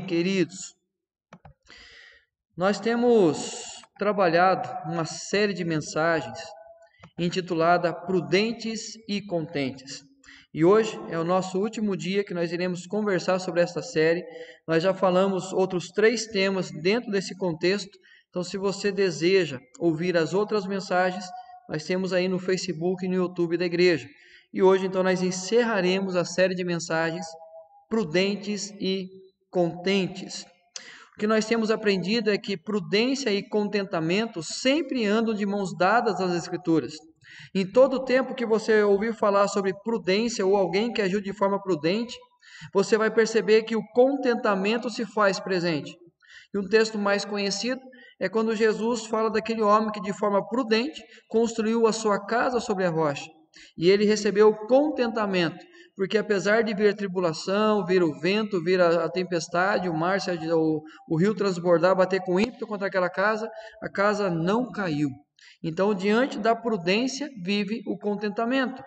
Queridos, nós temos trabalhado uma série de mensagens intitulada Prudentes e Contentes. E hoje é o nosso último dia que nós iremos conversar sobre esta série. Nós já falamos outros 3 temas dentro desse contexto. Então, se você deseja ouvir as outras mensagens, nós temos aí no Facebook e no YouTube da igreja. E hoje, então, nós encerraremos a série de mensagens Prudentes e Contentes. O que nós temos aprendido é que prudência e contentamento sempre andam de mãos dadas nas Escrituras. Em todo o tempo que você ouvir falar sobre prudência ou alguém que agiu de forma prudente, você vai perceber que o contentamento se faz presente. E um texto mais conhecido é quando Jesus fala daquele homem que de forma prudente construiu a sua casa sobre a rocha. E ele recebeu contentamento, porque apesar de vir a tribulação, vir o vento, vir a tempestade, o mar, o rio transbordar, bater com ímpeto contra aquela casa, a casa não caiu. Então, diante da prudência, vive o contentamento.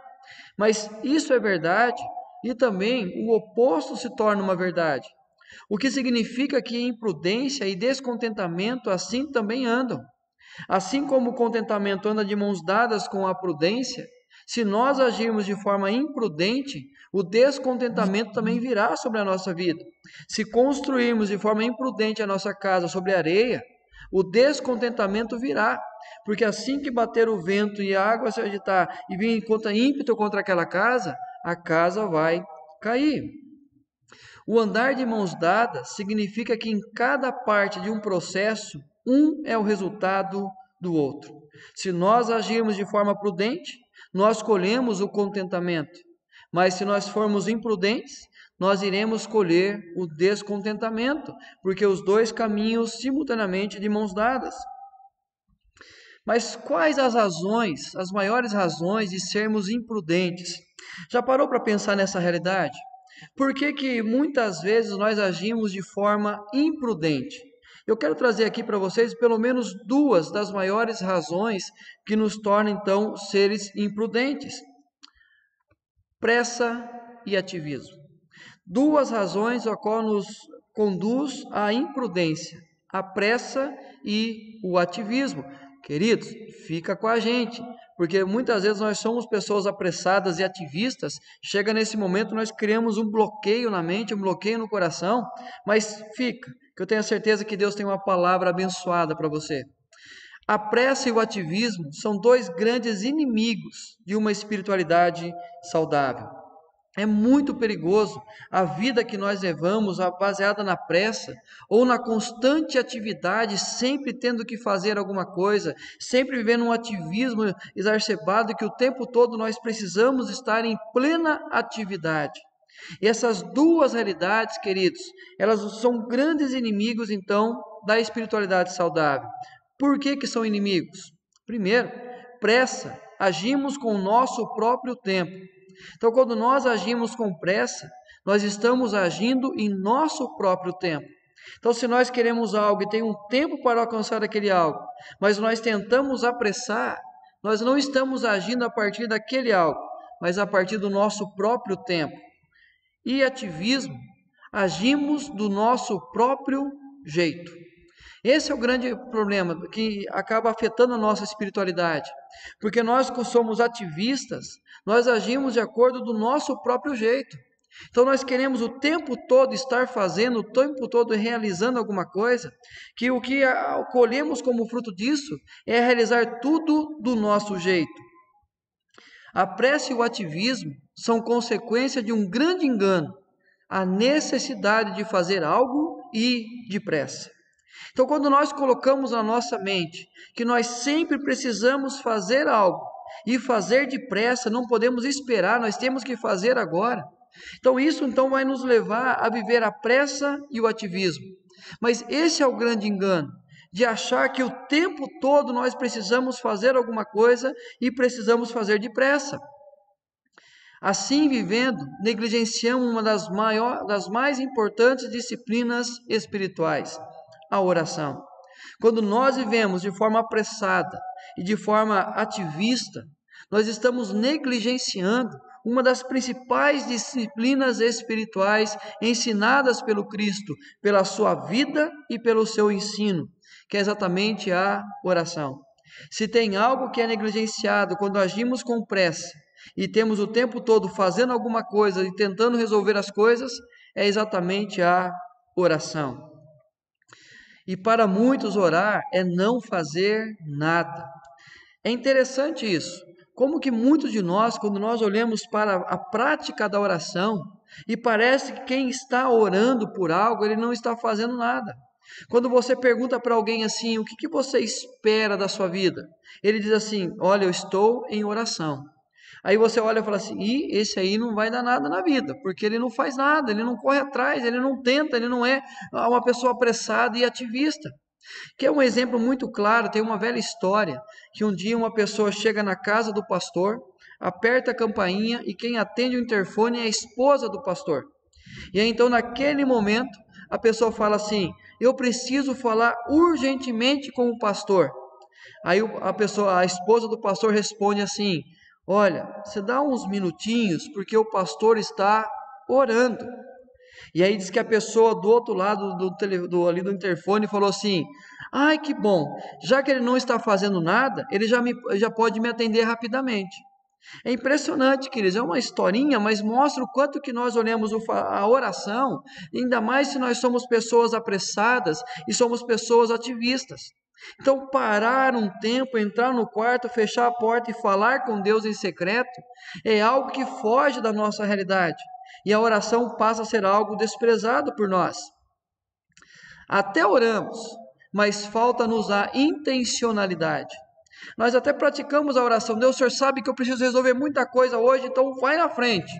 Mas isso é verdade e também o oposto se torna uma verdade. O que significa que imprudência e descontentamento assim também andam. Assim como o contentamento anda de mãos dadas com a prudência, se nós agirmos de forma imprudente, o descontentamento também virá sobre a nossa vida. Se construirmos de forma imprudente a nossa casa sobre areia, o descontentamento virá, porque assim que bater o vento e a água se agitar e vir contra ímpeto contra aquela casa, a casa vai cair. O andar de mãos dadas significa que em cada parte de um processo, um é o resultado do outro. Se nós agirmos de forma prudente, nós colhemos o contentamento. Mas se nós formos imprudentes, nós iremos colher o descontentamento, porque os dois caminham simultaneamente de mãos dadas. Mas quais as razões, as maiores razões de sermos imprudentes? Já parou para pensar nessa realidade? Por que que muitas vezes nós agimos de forma imprudente? Eu quero trazer aqui para vocês pelo menos 2 das maiores razões que nos tornam então seres imprudentes: pressa e ativismo. 2 razões a qual nos conduz à imprudência: a pressa e o ativismo. Queridos, fica com a gente, porque muitas vezes nós somos pessoas apressadas e ativistas. Chega nesse momento, nós criamos um bloqueio na mente, um bloqueio no coração, mas fica, que eu tenho a certeza que Deus tem uma palavra abençoada para você. A pressa e o ativismo são 2 grandes inimigos de uma espiritualidade saudável. É muito perigoso a vida que nós levamos baseada na pressa ou na constante atividade, sempre tendo que fazer alguma coisa, sempre vivendo um ativismo exacerbado que o tempo todo nós precisamos estar em plena atividade. E essas 2 realidades, queridos, elas são grandes inimigos então da espiritualidade saudável. Por que que são inimigos? Primeiro, pressa. Agimos com o nosso próprio tempo. Então, quando nós agimos com pressa, nós estamos agindo em nosso próprio tempo. Então, se nós queremos algo e tem um tempo para alcançar aquele algo, mas nós tentamos apressar, nós não estamos agindo a partir daquele algo, mas a partir do nosso próprio tempo. E ativismo, agimos do nosso próprio jeito. Esse é o grande problema que acaba afetando a nossa espiritualidade, porque nós que somos ativistas, nós agimos de acordo do nosso próprio jeito. Então nós queremos o tempo todo estar fazendo, o tempo todo realizando alguma coisa, que o que colhemos como fruto disso é realizar tudo do nosso jeito. A pressa e o ativismo são consequência de um grande engano, a necessidade de fazer algo e depressa. Então, quando nós colocamos na nossa mente que nós sempre precisamos fazer algo e fazer depressa, não podemos esperar, nós temos que fazer agora. Então, isso então vai nos levar a viver a pressa e o ativismo. Mas esse é o grande engano, de achar que o tempo todo nós precisamos fazer alguma coisa e precisamos fazer depressa. Assim vivendo, negligenciamos uma das mais importantes disciplinas espirituais, a oração. Quando nós vivemos de forma apressada e de forma ativista, nós estamos negligenciando uma das principais disciplinas espirituais ensinadas pelo Cristo, pela sua vida e pelo seu ensino, que é exatamente a oração. Se tem algo que é negligenciado quando agimos com pressa e temos o tempo todo fazendo alguma coisa e tentando resolver as coisas, é exatamente a oração. E para muitos, orar é não fazer nada. É interessante isso. Como que muitos de nós, quando nós olhamos para a prática da oração, e parece que quem está orando por algo, ele não está fazendo nada. Quando você pergunta para alguém assim, o que você espera da sua vida? Ele diz assim, olha, eu estou em oração. Aí você olha e fala assim, esse aí não vai dar nada na vida, porque ele não faz nada, ele não corre atrás, ele não tenta, ele não é uma pessoa apressada e ativista. Que é um exemplo muito claro, tem uma velha história, que um dia uma pessoa chega na casa do pastor, aperta a campainha e quem atende o interfone é a esposa do pastor. E aí então naquele momento a pessoa fala assim, eu preciso falar urgentemente com o pastor. Aí a esposa do pastor responde assim, olha, você dá uns minutinhos porque o pastor está orando. E aí diz que a pessoa do outro lado ali do interfone falou assim, ai que bom, já que ele não está fazendo nada, ele já pode me atender rapidamente. É impressionante, queridos, é uma historinha, mas mostra o quanto que nós olhamos a oração, ainda mais se nós somos pessoas apressadas e somos pessoas ativistas. Então, parar um tempo, entrar no quarto, fechar a porta e falar com Deus em secreto é algo que foge da nossa realidade. E a oração passa a ser algo desprezado por nós. Até oramos, mas falta-nos a intencionalidade. Nós até praticamos a oração. Deus, o Senhor sabe que eu preciso resolver muita coisa hoje, então vai na frente.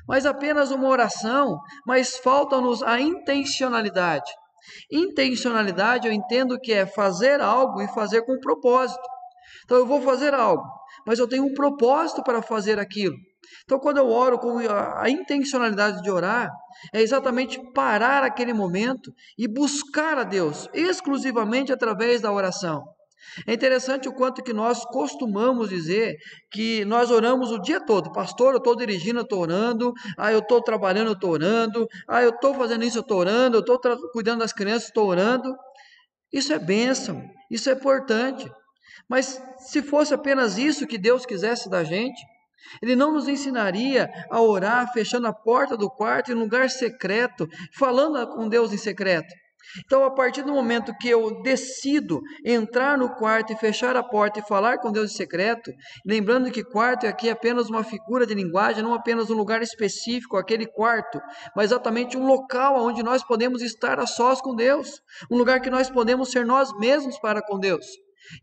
Mas apenas uma oração, mas falta-nos a intencionalidade. Intencionalidade eu entendo que é fazer algo e fazer com propósito. Então eu vou fazer algo, mas eu tenho um propósito para fazer aquilo. Então quando eu oro com a intencionalidade de orar, é exatamente parar aquele momento e buscar a Deus, exclusivamente através da oração. É interessante o quanto que nós costumamos dizer que nós oramos o dia todo. Pastor, eu estou dirigindo, eu estou orando. Eu estou trabalhando, eu estou orando. Eu estou fazendo isso, eu estou orando. Eu estou cuidando das crianças, estou orando. Isso é bênção, isso é importante. Mas se fosse apenas isso que Deus quisesse da gente, Ele não nos ensinaria a orar fechando a porta do quarto em um lugar secreto, falando com Deus em secreto. Então, a partir do momento que eu decido entrar no quarto e fechar a porta e falar com Deus em secreto, lembrando que quarto aqui é apenas uma figura de linguagem, não apenas um lugar específico, aquele quarto, mas exatamente um local onde nós podemos estar a sós com Deus, um lugar que nós podemos ser nós mesmos para com Deus.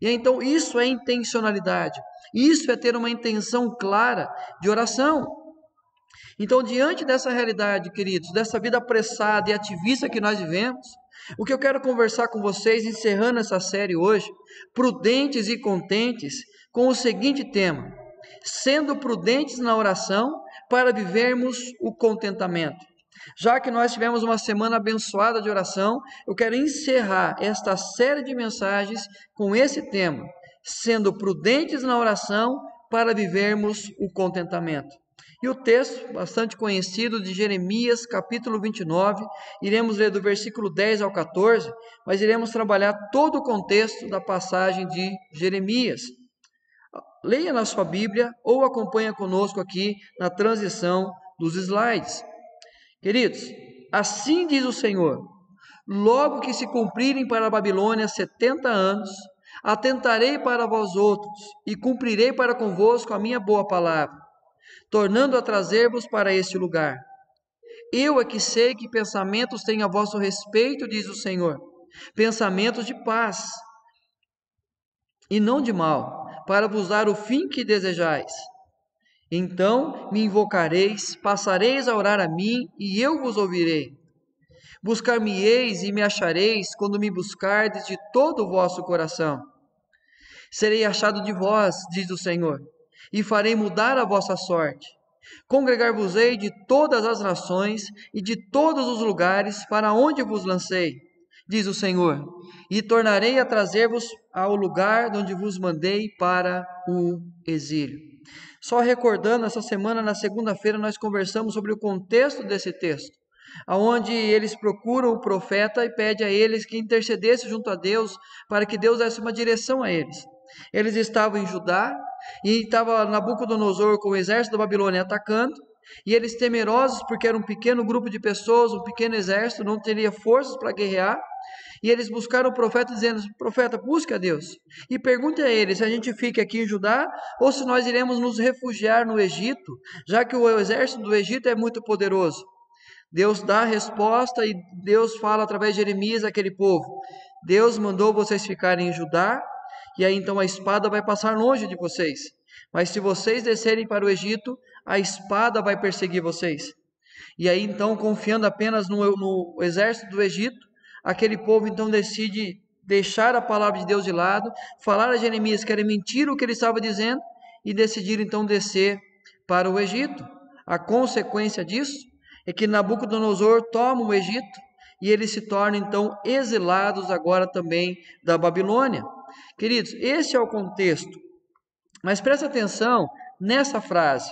E então isso é intencionalidade, isso é ter uma intenção clara de oração. Então, diante dessa realidade, queridos, dessa vida apressada e ativista que nós vivemos, o que eu quero conversar com vocês, encerrando essa série hoje, prudentes e contentes, com o seguinte tema: sendo prudentes na oração para vivermos o contentamento. Já que nós tivemos uma semana abençoada de oração, eu quero encerrar esta série de mensagens com esse tema: sendo prudentes na oração para vivermos o contentamento. E o texto, bastante conhecido, de Jeremias, capítulo 29, iremos ler do versículo 10 ao 14, mas iremos trabalhar todo o contexto da passagem de Jeremias. Leia na sua Bíblia ou acompanha conosco aqui na transição dos slides. Queridos, assim diz o Senhor: logo que se cumprirem para a Babilônia 70 anos, atentarei para vós outros e cumprirei para convosco a minha boa palavra, tornando a trazer-vos para este lugar. Eu é que sei que pensamentos tenho a vosso respeito, diz o Senhor, pensamentos de paz e não de mal, para vos dar o fim que desejais. Então me invocareis, passareis a orar a mim, e eu vos ouvirei. Buscar-me-eis e me achareis, quando me buscardes de todo o vosso coração. Serei achado de vós, diz o Senhor, e farei mudar a vossa sorte. Congregar-vos-ei de todas as nações e de todos os lugares para onde vos lancei, diz o Senhor, e tornarei a trazer-vos ao lugar de onde vos mandei para o exílio. Só recordando, essa semana, na segunda-feira, nós conversamos sobre o contexto desse texto, aonde eles procuram o profeta e pedem a eles que intercedesse junto a Deus, para que Deus desse uma direção a eles. Eles estavam em Judá, e estava Nabucodonosor com o exército da Babilônia atacando, e eles temerosos, porque era um pequeno grupo de pessoas, um pequeno exército, não teria forças para guerrear, e eles buscaram o profeta dizendo: profeta, busque a Deus e pergunte a ele se a gente fica aqui em Judá ou se nós iremos nos refugiar no Egito, já que o exército do Egito é muito poderoso. Deus dá a resposta e Deus fala através de Jeremias àquele povo: Deus mandou vocês ficarem em Judá, e aí então a espada vai passar longe de vocês. Mas se vocês descerem para o Egito, a espada vai perseguir vocês. E aí então, confiando apenas no exército do Egito, aquele povo então decide deixar a palavra de Deus de lado, falar a Jeremias que era mentira o que ele estava dizendo, e decidir então descer para o Egito. A consequência disso é que Nabucodonosor toma o Egito e eles se tornam então exilados agora também da Babilônia. Queridos, esse é o contexto. Mas presta atenção nessa frase.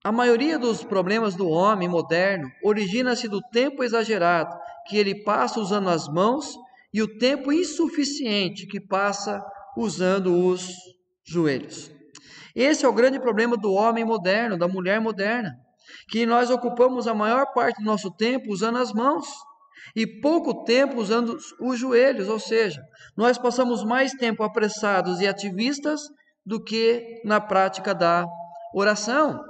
A maioria dos problemas do homem moderno origina-se do tempo exagerado que ele passa usando as mãos e o tempo insuficiente que passa usando os joelhos. Esse é o grande problema do homem moderno, da mulher moderna, que nós ocupamos a maior parte do nosso tempo usando as mãos e pouco tempo usando os joelhos, ou seja, nós passamos mais tempo apressados e ativistas do que na prática da oração.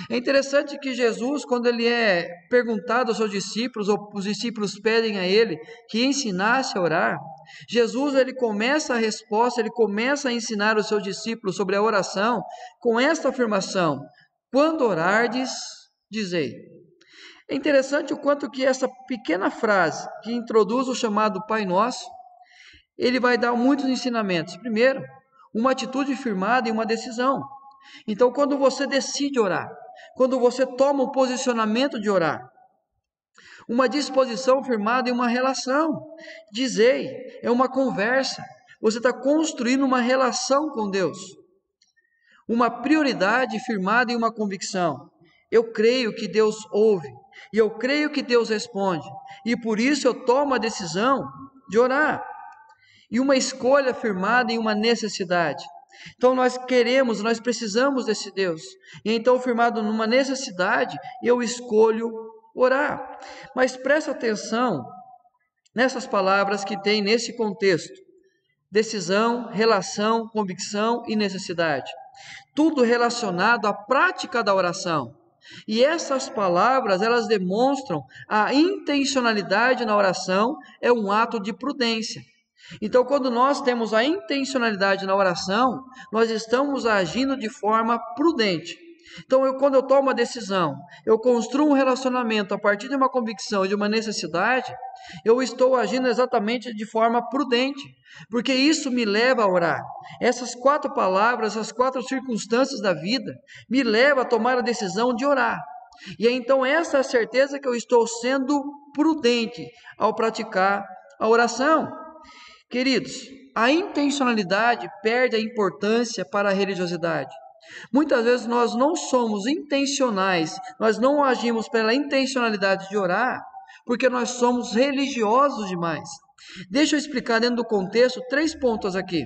É interessante que Jesus, quando ele é perguntado aos seus discípulos, ou os discípulos pedem a ele que ensinasse a orar, Jesus ele começa a resposta, ele começa a ensinar os seus discípulos sobre a oração com esta afirmação: quando orardes, dizei. É interessante o quanto que essa pequena frase, que introduz o chamado Pai Nosso, ele vai dar muitos ensinamentos. Primeiro, uma atitude firmada e uma decisão. Então, quando você decide orar, quando você toma o posicionamento de orar, uma disposição firmada e uma relação, dizei, é uma conversa, você está construindo uma relação com Deus, uma prioridade firmada e uma convicção. Eu creio que Deus ouve, e eu creio que Deus responde, e por isso eu tomo a decisão de orar, e uma escolha firmada em uma necessidade. Então nós precisamos desse Deus, e então firmado numa necessidade, eu escolho orar. Mas presta atenção nessas palavras que tem nesse contexto: decisão, relação, convicção e necessidade. Tudo relacionado à prática da oração. E essas palavras, elas demonstram a intencionalidade na oração, é um ato de prudência. Então, quando nós temos a intencionalidade na oração, nós estamos agindo de forma prudente. Então, quando eu tomo uma decisão, eu construo um relacionamento a partir de uma convicção e de uma necessidade, eu estou agindo exatamente de forma prudente, porque isso me leva a orar. Essas 4 palavras, essas 4 circunstâncias da vida, me levam a tomar a decisão de orar. E então essa é a certeza que eu estou sendo prudente ao praticar a oração. Queridos, a intencionalidade perde a importância para a religiosidade. Muitas vezes nós não somos intencionais, nós não agimos pela intencionalidade de orar, porque nós somos religiosos demais. Deixa eu explicar dentro do contexto 3 pontos aqui.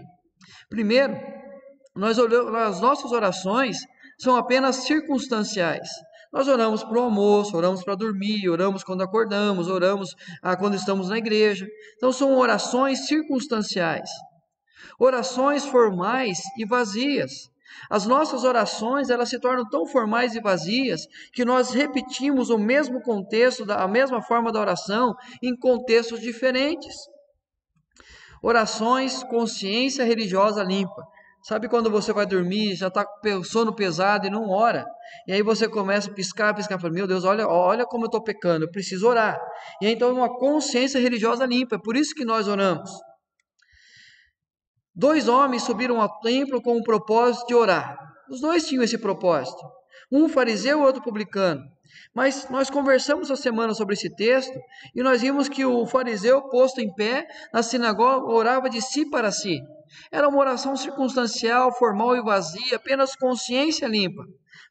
Primeiro, as nossas orações são apenas circunstanciais. Nós oramos para o almoço, oramos para dormir, oramos quando acordamos, oramos quando estamos na igreja. Então são orações circunstanciais, orações formais e vazias. As nossas orações, elas se tornam tão formais e vazias que nós repetimos o mesmo contexto, a mesma forma da oração em contextos diferentes. Orações, consciência religiosa limpa. Sabe quando você vai dormir, já está com sono pesado e não ora? E aí você começa a piscar, fala: meu Deus, olha como eu estou pecando, eu preciso orar. E aí, então é uma consciência religiosa limpa, é por isso que nós oramos. 2 homens subiram ao templo com o propósito de orar. Os 2 tinham esse propósito. Um fariseu e outro publicano. Mas nós conversamos essa semana sobre esse texto e nós vimos que o fariseu, posto em pé na sinagoga, orava de si para si. Era uma oração circunstancial, formal e vazia, apenas consciência limpa,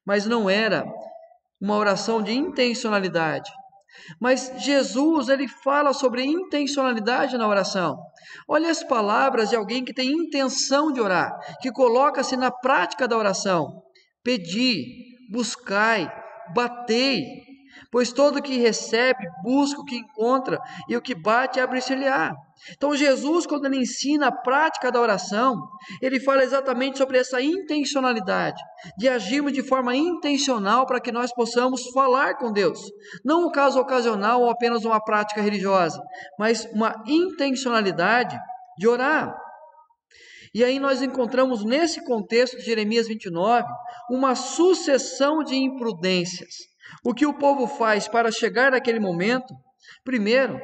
mas não era uma oração de intencionalidade. Mas Jesus, ele fala sobre intencionalidade na oração. Olha as palavras de alguém que tem intenção de orar, que coloca-se na prática da oração. Pedi, buscai, batei, pois todo que recebe, busca o que encontra, e o que bate, abre-se-lhe-á. Então Jesus, quando ele ensina a prática da oração, ele fala exatamente sobre essa intencionalidade, de agirmos de forma intencional para que nós possamos falar com Deus. Não um caso ocasional ou apenas uma prática religiosa, mas uma intencionalidade de orar. E aí nós encontramos nesse contexto de Jeremias 29, uma sucessão de imprudências. O que o povo faz para chegar naquele momento? Primeiro,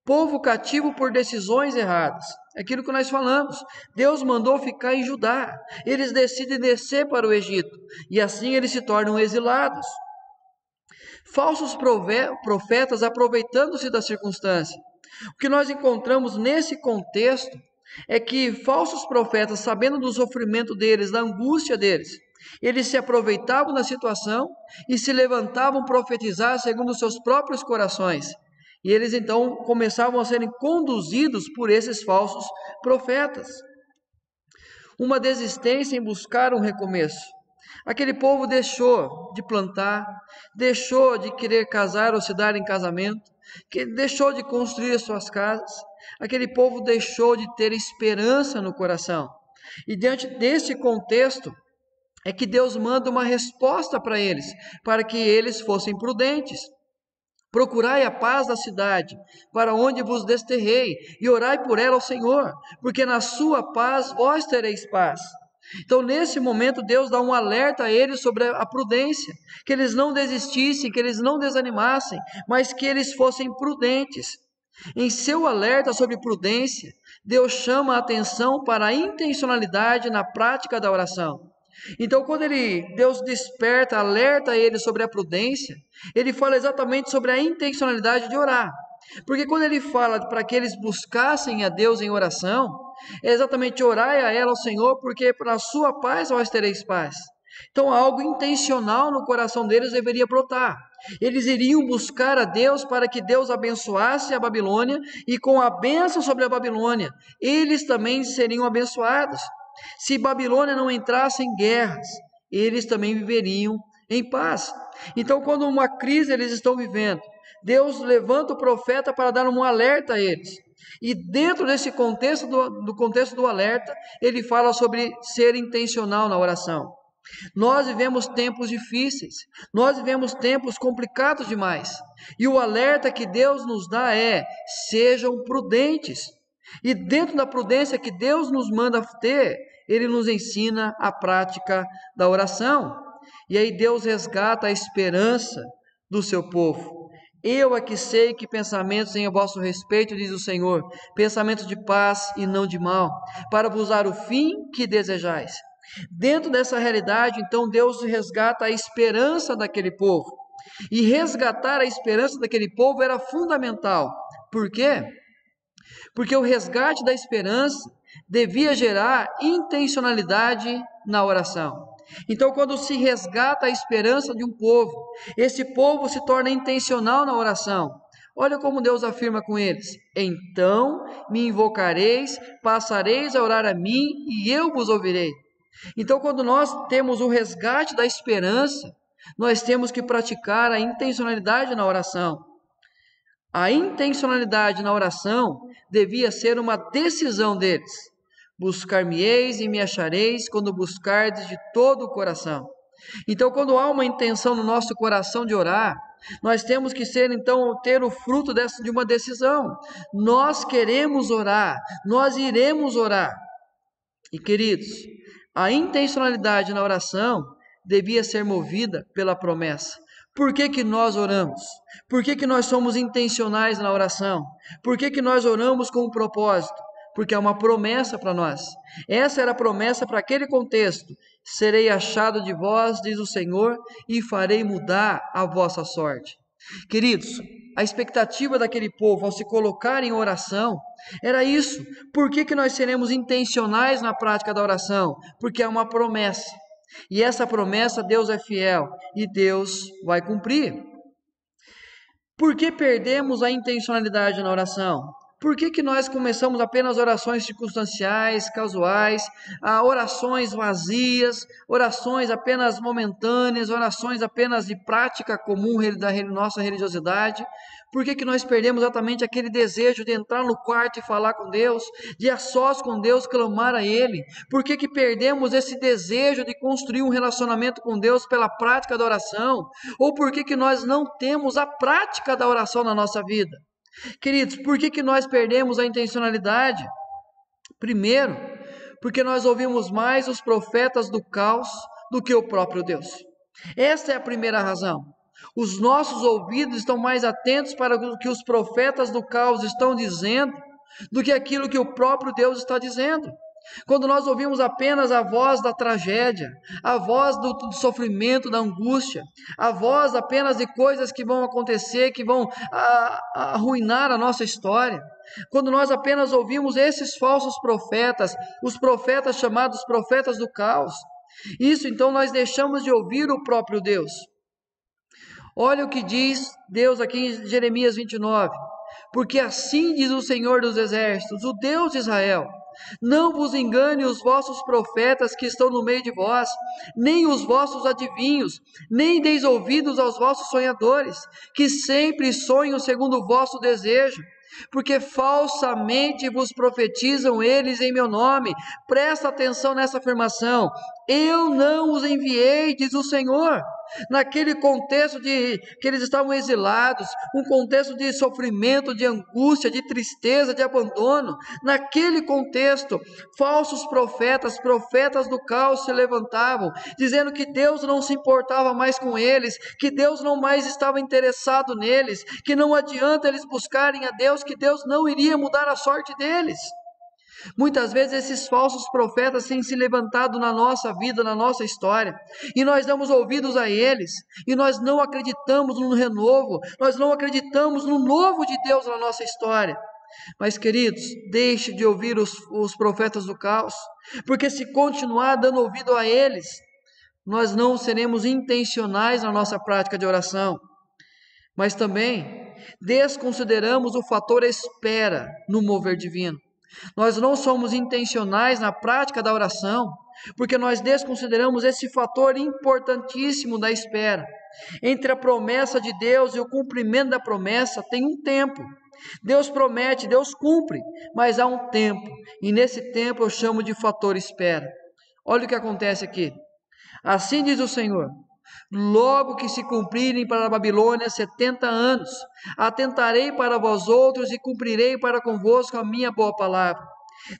povo cativo por decisões erradas. Aquilo que nós falamos. Deus mandou ficar em Judá. Eles decidem descer para o Egito. E assim eles se tornam exilados. Falsos profetas aproveitando-se da circunstância. O que nós encontramos nesse contexto é que falsos profetas, sabendo do sofrimento deles, da angústia deles, eles se aproveitavam da situação e se levantavam profetizar segundo os seus próprios corações. E eles então começavam a serem conduzidos por esses falsos profetas. Uma desistência em buscar um recomeço. Aquele povo deixou de plantar, deixou de querer casar ou se dar em casamento, deixou de construir as suas casas. Aquele povo deixou de ter esperança no coração. E diante desse contexto, é que Deus manda uma resposta para eles, para que eles fossem prudentes. Procurai a paz da cidade, para onde vos desterrei, e orai por ela ao Senhor, porque na sua paz vós tereis paz. Então, nesse momento, Deus dá um alerta a eles sobre a prudência, que eles não desistissem, que eles não desanimassem, mas que eles fossem prudentes. Em seu alerta sobre prudência, Deus chama a atenção para a intencionalidade na prática da oração. Então, quando Deus desperta, alerta ele sobre a prudência, ele fala exatamente sobre a intencionalidade de orar. Porque quando ele fala para que eles buscassem a Deus em oração, é exatamente orai a ela ao Senhor, porque na sua paz vós tereis paz. Então, algo intencional no coração deles deveria brotar. Eles iriam buscar a Deus para que Deus abençoasse a Babilônia, e com a bênção sobre a Babilônia, eles também seriam abençoados. Se Babilônia não entrasse em guerras, eles também viveriam em paz. Então, quando uma crise eles estão vivendo, Deus levanta o profeta para dar um alerta a eles. E dentro desse contexto, do contexto do alerta, ele fala sobre ser intencional na oração. Nós vivemos tempos difíceis, nós vivemos tempos complicados demais. E o alerta que Deus nos dá é: sejam prudentes. E dentro da prudência que Deus nos manda ter, Ele nos ensina a prática da oração. E aí Deus resgata a esperança do seu povo. Eu aqui sei que pensamentos em vosso respeito, diz o Senhor, pensamentos de paz e não de mal, para vos dar o fim que desejais. Dentro dessa realidade, então, Deus resgata a esperança daquele povo. E resgatar a esperança daquele povo era fundamental. Por quê? Porque o resgate da esperança devia gerar intencionalidade na oração. Então, quando se resgata a esperança de um povo, esse povo se torna intencional na oração. Olha como Deus afirma com eles: então me invocareis, passareis a orar a mim e eu vos ouvirei. Então, quando nós temos o resgate da esperança, nós temos que praticar a intencionalidade na oração. A intencionalidade na oração devia ser uma decisão deles. Buscar-me-eis e me achareis quando buscardes de todo o coração. Então, quando há uma intenção no nosso coração de orar, nós temos que ter o fruto de uma decisão. Nós queremos orar, nós iremos orar. E queridos, a intencionalidade na oração devia ser movida pela promessa. Por que nós oramos? Por que nós somos intencionais na oração? Por que nós oramos com um propósito? Porque é uma promessa para nós. Essa era a promessa para aquele contexto. serei achado de vós, diz o Senhor, e farei mudar a vossa sorte. Queridos, a expectativa daquele povo ao se colocar em oração era isso. Por que nós seremos intencionais na prática da oração? Porque é uma promessa. E essa promessa Deus é fiel e Deus vai cumprir. Por que perdemos a intencionalidade na oração? Por que nós começamos apenas orações circunstanciais, casuais, orações vazias, orações apenas momentâneas, orações apenas de prática comum da nossa religiosidade? Por que nós perdemos exatamente aquele desejo de entrar no quarto e falar com Deus, de a sós com Deus clamar a Ele? Por que perdemos esse desejo de construir um relacionamento com Deus pela prática da oração? Ou por que nós não temos a prática da oração na nossa vida? Queridos, por que nós perdemos a intencionalidade? Primeiro, porque nós ouvimos mais os profetas do caos do que o próprio Deus. Esta é a primeira razão. Os nossos ouvidos estão mais atentos para o que os profetas do caos estão dizendo do que aquilo que o próprio Deus está dizendo. Quando nós ouvimos apenas a voz da tragédia, a voz do sofrimento, da angústia, a voz apenas de coisas que vão acontecer, que vão arruinar a nossa história, quando nós apenas ouvimos esses falsos profetas, os profetas chamados profetas do caos, isso então nós deixamos de ouvir o próprio Deus. Olha o que diz Deus aqui em Jeremias 29, porque assim diz o Senhor dos Exércitos, o Deus de Israel: não vos engane os vossos profetas que estão no meio de vós, nem os vossos adivinhos, nem deis ouvidos aos vossos sonhadores, que sempre sonham segundo o vosso desejo, porque falsamente vos profetizam eles em meu nome. Presta atenção nessa afirmação: eu não os enviei, diz o Senhor. Naquele contexto de que eles estavam exilados, um contexto de sofrimento, de angústia, de tristeza, de abandono, naquele contexto, falsos profetas, profetas do caos se levantavam, dizendo que Deus não se importava mais com eles, que Deus não mais estava interessado neles, que não adianta eles buscarem a Deus, que Deus não iria mudar a sorte deles. Muitas vezes esses falsos profetas têm se levantado na nossa vida, na nossa história, e nós damos ouvidos a eles, e nós não acreditamos no renovo, nós não acreditamos no novo de Deus na nossa história. Mas, queridos, deixe de ouvir os profetas do caos, porque se continuar dando ouvido a eles, nós não seremos intencionais na nossa prática de oração. Mas também desconsideramos o fator espera no mover divino. Nós não somos intencionais na prática da oração, porque nós desconsideramos esse fator importantíssimo da espera. Entre a promessa de Deus e o cumprimento da promessa tem um tempo. Deus promete, Deus cumpre, mas há um tempo, e nesse tempo eu chamo de fator espera. Olha o que acontece aqui. Assim diz o Senhor: logo que se cumprirem para a Babilônia 70 anos, atentarei para vós outros e cumprirei para convosco a minha boa palavra.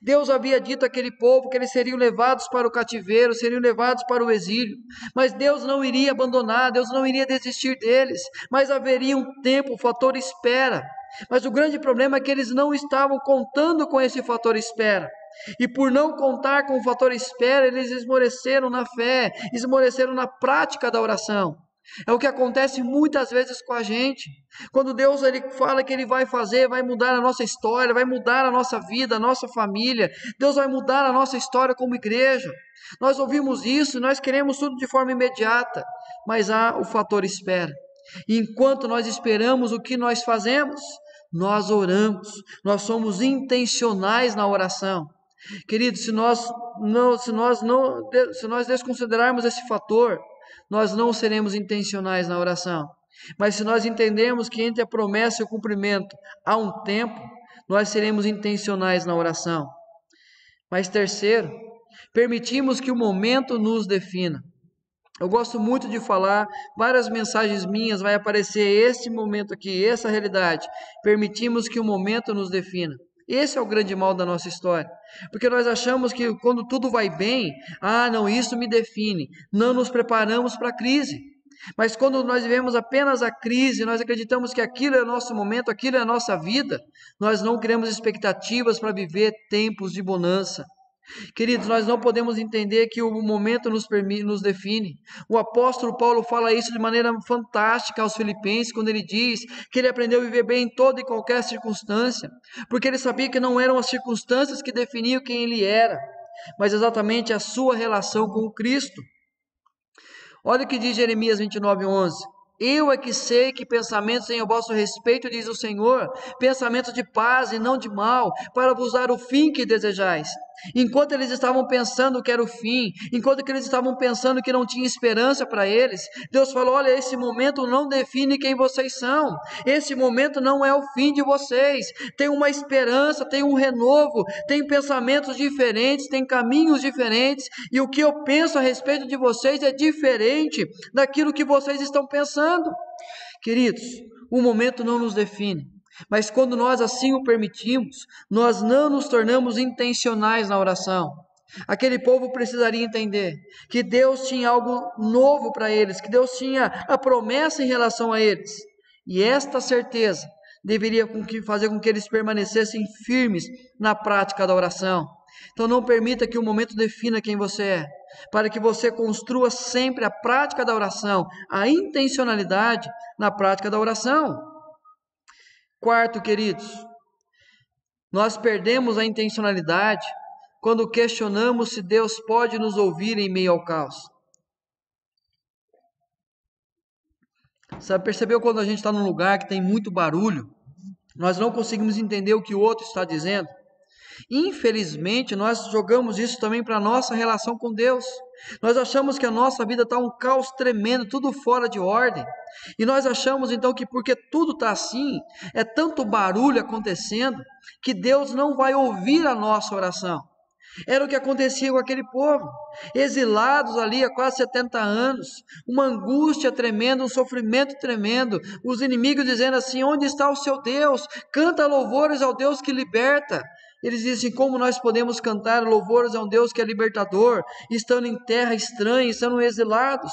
Deus havia dito àquele povo que eles seriam levados para o cativeiro, seriam levados para o exílio, mas Deus não iria abandonar, Deus não iria desistir deles, mas haveria um tempo, o fator espera. Mas o grande problema é que eles não estavam contando com esse fator espera. E por não contar com o fator espera, eles esmoreceram na fé, esmoreceram na prática da oração. É o que acontece muitas vezes com a gente. Quando Deus ele fala que Ele vai fazer, vai mudar a nossa história, vai mudar a nossa vida, a nossa família. Deus vai mudar a nossa história como igreja. Nós ouvimos isso e nós queremos tudo de forma imediata. Mas há o fator espera. E enquanto nós esperamos, o que nós fazemos? Nós oramos, nós somos intencionais na oração. Queridos, se nós desconsiderarmos esse fator, nós não seremos intencionais na oração. Mas se nós entendermos que entre a promessa e o cumprimento há um tempo, nós seremos intencionais na oração. Mas terceiro, permitimos que o momento nos defina. Eu gosto muito de falar, várias mensagens minhas vai aparecer esse momento aqui, essa realidade. Permitimos que o momento nos defina. Esse é o grande mal da nossa história, porque nós achamos que quando tudo vai bem, não, isso me define, não nos preparamos para a crise. Mas quando nós vivemos apenas a crise, nós acreditamos que aquilo é o nosso momento, aquilo é a nossa vida, nós não criamos expectativas para viver tempos de bonança. Queridos, nós não podemos entender que o momento nos define. O apóstolo Paulo fala isso de maneira fantástica aos Filipenses, quando ele diz que ele aprendeu a viver bem em toda e qualquer circunstância, porque ele sabia que não eram as circunstâncias que definiam quem ele era, mas exatamente a sua relação com o Cristo. Olha o que diz Jeremias 29:11. Eu é que sei que pensamentos têm a vosso respeito, diz o Senhor, pensamentos de paz e não de mal, para vos dar o fim que desejais. Enquanto eles estavam pensando que era o fim, enquanto eles estavam pensando que não tinha esperança para eles, Deus falou: olha, esse momento não define quem vocês são, esse momento não é o fim de vocês, tem uma esperança, tem um renovo, tem pensamentos diferentes, tem caminhos diferentes, e o que eu penso a respeito de vocês é diferente daquilo que vocês estão pensando. Queridos, o momento não nos define, mas quando nós assim o permitimos, nós não nos tornamos intencionais na oração. Aquele povo precisaria entender que Deus tinha algo novo para eles, que Deus tinha a promessa em relação a eles, e esta certeza deveria fazer com que eles permanecessem firmes na prática da oração. Então não permita que o momento defina quem você é, para que você construa sempre a prática da oração, a intencionalidade na prática da oração. Quarto, queridos, nós perdemos a intencionalidade quando questionamos se Deus pode nos ouvir em meio ao caos. Sabe, percebeu quando a gente está num lugar que tem muito barulho, nós não conseguimos entender o que o outro está dizendo? Infelizmente, nós jogamos isso também para a nossa relação com Deus. Nós achamos que a nossa vida está um caos tremendo, tudo fora de ordem. E nós achamos então que porque tudo está assim, é tanto barulho acontecendo, que Deus não vai ouvir a nossa oração. Era o que acontecia com aquele povo, exilados ali há quase 70 anos, uma angústia tremenda, um sofrimento tremendo, os inimigos dizendo assim: onde está o seu Deus? Canta louvores ao Deus que liberta. Eles dizem: como nós podemos cantar louvores a um Deus que é libertador, estando em terra estranha, estando exilados?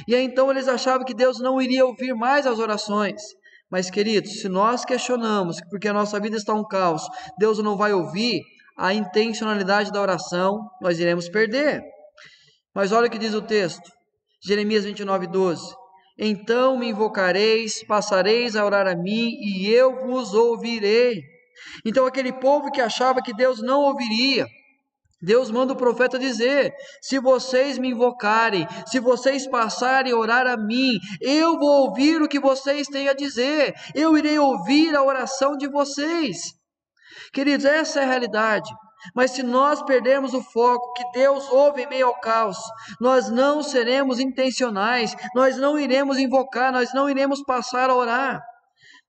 E aí então eles achavam que Deus não iria ouvir mais as orações. Mas queridos, se nós questionamos porque a nossa vida está um caos, Deus não vai ouvir, a intencionalidade da oração nós iremos perder. Mas olha o que diz o texto, Jeremias 29:12. Então me invocareis, passareis a orar a mim, e eu vos ouvirei. Então aquele povo que achava que Deus não ouviria, Deus manda o profeta dizer: se vocês me invocarem, se vocês passarem a orar a mim, eu vou ouvir o que vocês têm a dizer, eu irei ouvir a oração de vocês. Queridos, essa é a realidade. Mas se nós perdermos o foco que Deus ouve em meio ao caos, nós não seremos intencionais, nós não iremos invocar, nós não iremos passar a orar.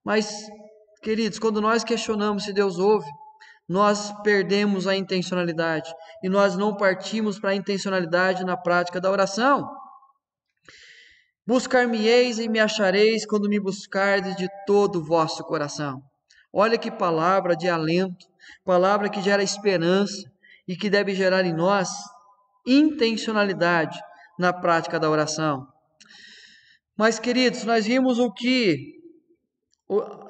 Mas, queridos, quando nós questionamos se Deus ouve, nós perdemos a intencionalidade e nós não partimos para a intencionalidade na prática da oração. Buscar-me-eis e me achareis quando me buscardes de todo o vosso coração. Olha que palavra de alento, palavra que gera esperança e que deve gerar em nós intencionalidade na prática da oração. Mas, queridos, nós vimos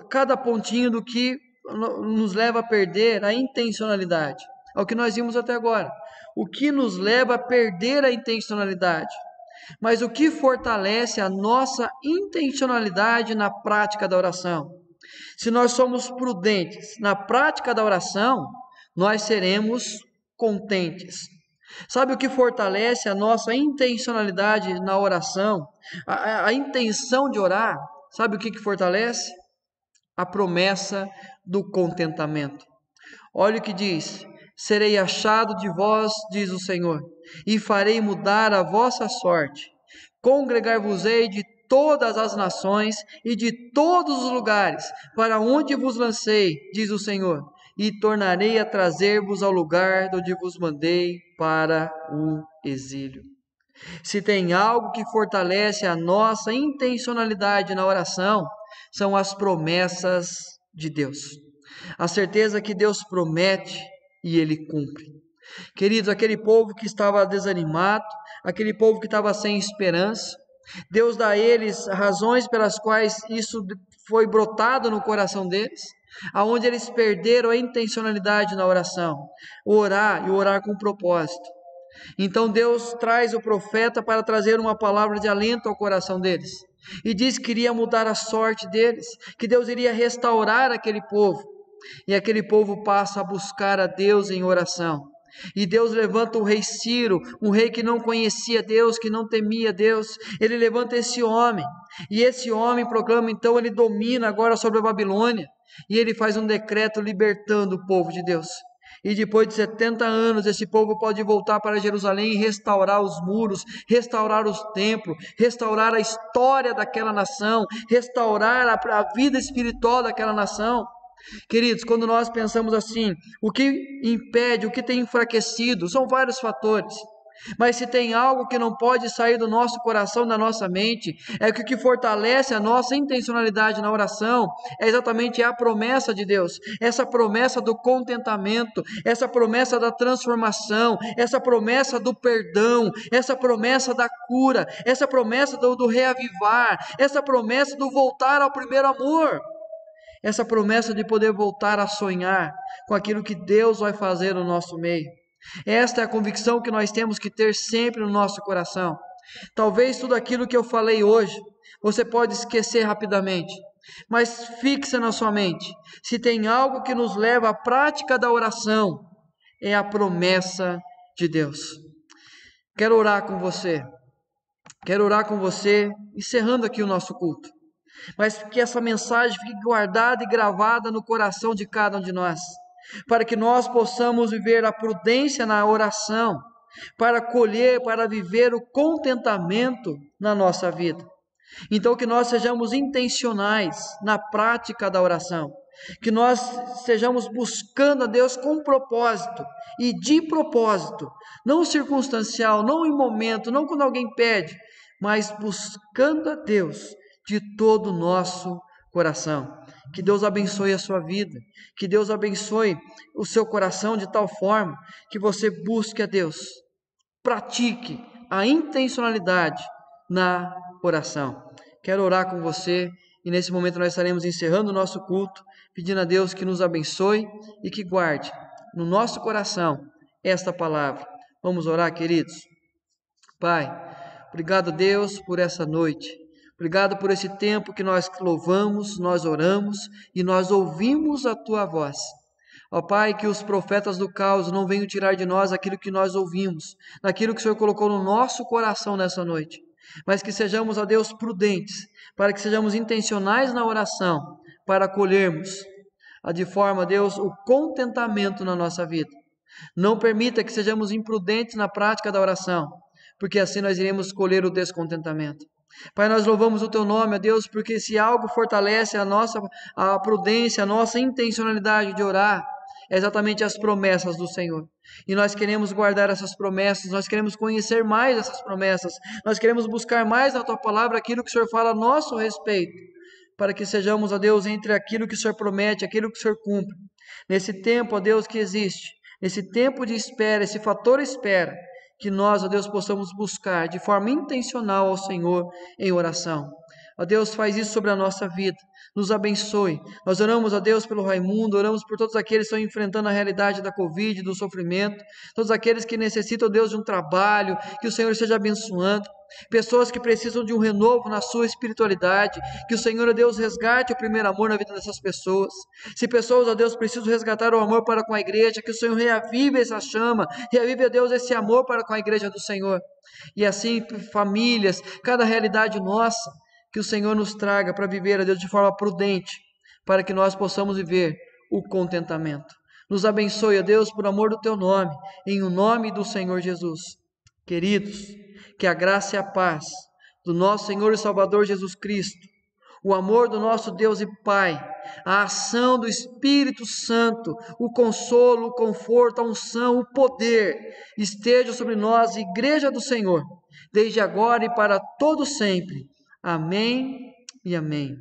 cada pontinho do que nos leva a perder a intencionalidade. É o que nós vimos até agora. O que nos leva a perder a intencionalidade. Mas o que fortalece a nossa intencionalidade na prática da oração? Se nós somos prudentes na prática da oração, nós seremos contentes. Sabe o que fortalece a nossa intencionalidade na oração? A intenção de orar, sabe o que fortalece? A promessa do contentamento. Olha o que diz: serei achado de vós, diz o Senhor, e farei mudar a vossa sorte. Congregar-vos-ei de todas as nações e de todos os lugares, para onde vos lancei, diz o Senhor, e tornarei a trazer-vos ao lugar de onde vos mandei para o exílio. Se tem algo que fortalece a nossa intencionalidade na oração, são as promessas de Deus. A certeza que Deus promete e Ele cumpre. Queridos, aquele povo que estava desanimado, aquele povo que estava sem esperança, Deus dá a eles razões pelas quais isso foi brotado no coração deles. aonde eles perderam a intencionalidade na oração, orar e orar com propósito. Então Deus traz o profeta para trazer uma palavra de alento ao coração deles, e diz que iria mudar a sorte deles, que Deus iria restaurar aquele povo, e aquele povo passa a buscar a Deus em oração. E Deus levanta o rei Ciro, um rei que não conhecia Deus, que não temia Deus. Ele levanta esse homem, e esse homem proclama, então ele domina agora sobre a Babilônia, e ele faz um decreto libertando o povo de Deus. E depois de 70 anos, esse povo pode voltar para Jerusalém e restaurar os muros, restaurar os templos, restaurar a história daquela nação, restaurar a vida espiritual daquela nação. Queridos, quando nós pensamos assim, o que impede, o que tem enfraquecido, são vários fatores. Mas se tem algo que não pode sair do nosso coração, da nossa mente, é que o que fortalece a nossa intencionalidade na oração é exatamente a promessa de Deus, essa promessa do contentamento, essa promessa da transformação, essa promessa do perdão, essa promessa da cura, essa promessa do reavivar, essa promessa do voltar ao primeiro amor, essa promessa de poder voltar a sonhar com aquilo que Deus vai fazer no nosso meio. Esta é a convicção que nós temos que ter sempre no nosso coração. Talvez tudo aquilo que eu falei hoje, você pode esquecer rapidamente, mas fixa na sua mente, se tem algo que nos leva à prática da oração, é a promessa de Deus. Quero orar com você, encerrando aqui o nosso culto, mas que essa mensagem fique guardada e gravada no coração de cada um de nós, para que nós possamos viver a prudência na oração, para colher, para viver o contentamento na nossa vida. Então que nós sejamos intencionais na prática da oração, que nós estejamos buscando a Deus com propósito e de propósito, não circunstancial, não em momento, não quando alguém pede, mas buscando a Deus de todo o nosso coração. Que Deus abençoe a sua vida, que Deus abençoe o seu coração de tal forma que você busque a Deus, pratique a intencionalidade na oração. Quero orar com você e nesse momento nós estaremos encerrando o nosso culto, pedindo a Deus que nos abençoe e que guarde no nosso coração esta palavra. Vamos orar, queridos? Pai, obrigado, Deus, por essa noite. Obrigado por esse tempo que nós louvamos, nós oramos e nós ouvimos a Tua voz. Ó Pai, que os profetas do caos não venham tirar de nós aquilo que nós ouvimos, daquilo que o Senhor colocou no nosso coração nessa noite, mas que sejamos, ó Deus, prudentes, para que sejamos intencionais na oração, para colhermos, de forma, Deus, o contentamento na nossa vida. Não permita que sejamos imprudentes na prática da oração, porque assim nós iremos colher o descontentamento. Pai, nós louvamos o Teu nome, ó Deus, porque se algo fortalece a prudência, a nossa intencionalidade de orar, é exatamente as promessas do Senhor. E nós queremos guardar essas promessas, nós queremos conhecer mais essas promessas, nós queremos buscar mais na Tua palavra aquilo que o Senhor fala a nosso respeito, para que sejamos, ó Deus, entre aquilo que o Senhor promete, aquilo que o Senhor cumpre. Nesse tempo, ó Deus, que existe, nesse tempo de espera, esse fator espera, que nós, ó Deus, possamos buscar de forma intencional ao Senhor em oração. Ó Deus, faz isso sobre a nossa vida, nos abençoe. Nós oramos, ó Deus, pelo Raimundo, oramos por todos aqueles que estão enfrentando a realidade da Covid, do sofrimento, todos aqueles que necessitam, ó Deus, de um trabalho, que o Senhor esteja abençoando, pessoas que precisam de um renovo na sua espiritualidade, que o Senhor, ó Deus, resgate o primeiro amor na vida dessas pessoas. Se pessoas, ó Deus, precisam resgatar o amor para com a igreja, que o Senhor reavive essa chama, reavive, ó Deus, esse amor para com a igreja do Senhor. E assim, famílias, cada realidade nossa, que o Senhor nos traga para viver, ó Deus, de forma prudente, para que nós possamos viver o contentamento. Nos abençoe, ó Deus, por amor do Teu nome, em o nome do Senhor Jesus. Queridos, que a graça e a paz do nosso Senhor e Salvador Jesus Cristo, o amor do nosso Deus e Pai, a ação do Espírito Santo, o consolo, o conforto, a unção, o poder, esteja sobre nós, Igreja do Senhor, desde agora e para todo sempre. Amém e amém.